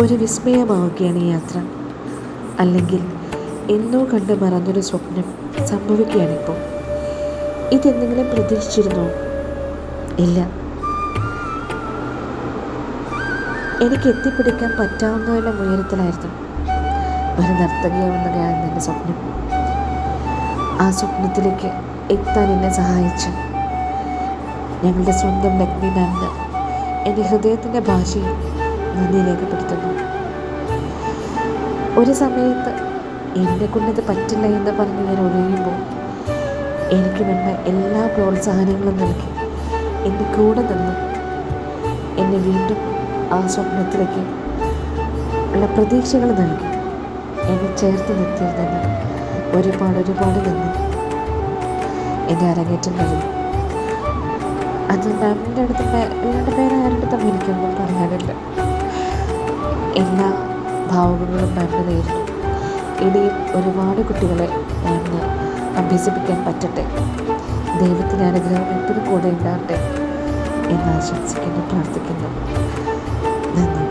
ഒരു വിസ്മയമാവുകയാണ് ഈ യാത്ര. അല്ലെങ്കിൽ എന്നോ കണ്ട് മറന്നൊരു സ്വപ്നം സംഭവിക്കുകയാണിപ്പോൾ. ഇതെന്തെങ്കിലും പ്രതീക്ഷിച്ചിരുന്നോ? ഇല്ല. എനിക്ക് എത്തിപ്പിടിക്കാൻ പറ്റാവുന്നതിലും ഉയരത്തിലായിരുന്നു ഒരു നർത്തകിയാവുന്നതായിരുന്നു എൻ്റെ സ്വപ്നം. ആ സ്വപ്നത്തിലേക്ക് എത്താൻ എന്നെ സഹായിച്ച ഞങ്ങളുടെ സ്വന്തം ലക്ഷ്മി മാമിന് എൻ്റെ ഹൃദയത്തിൻ്റെ ഭാഷയിൽ നന്ദി രേഖപ്പെടുത്തുന്നു. ഒരു സമയത്ത് എന്നെ കൊണ്ടത് പറ്റില്ല എന്ന് പറഞ്ഞ് ഞാൻ ഒഴിയുമ്പോൾ എനിക്ക് വേണ്ട എല്ലാ പ്രോത്സാഹനങ്ങളും നൽകി എൻ്റെ കൂടെ നിന്ന് എന്നെ വീണ്ടും ആ സ്വപ്നത്തിലേക്ക് ഉള്ള പ്രതീക്ഷകൾ നൽകി എന്നെ ചേർത്ത് നിർത്തിയാൽ തന്നെ ഒരുപാട് നന്ദി. എൻ്റെ അരങ്ങേറ്റം കഴിഞ്ഞു. അത് മാമിൻ്റെ അടുത്ത് എല്ലാവരുടെ പേര് ആരുടെ അടുത്തും എനിക്കൊന്നും പറയാനില്ല. എല്ലാ ഭാവുകങ്ങളും മാമിന് നേരിടും. ഇനിയും ഒരുപാട് കുട്ടികളെ മാമിന് അഭ്യസിപ്പിക്കാൻ പറ്റട്ടെ. ദൈവത്തിൻ്റെ അനുഗ്രഹം എപ്പോഴും കൂടെ ഉണ്ടാകട്ടെ എന്ന് ആശംസിക്കുന്നു, പ്രാർത്ഥിക്കുന്നു. നന്ദി.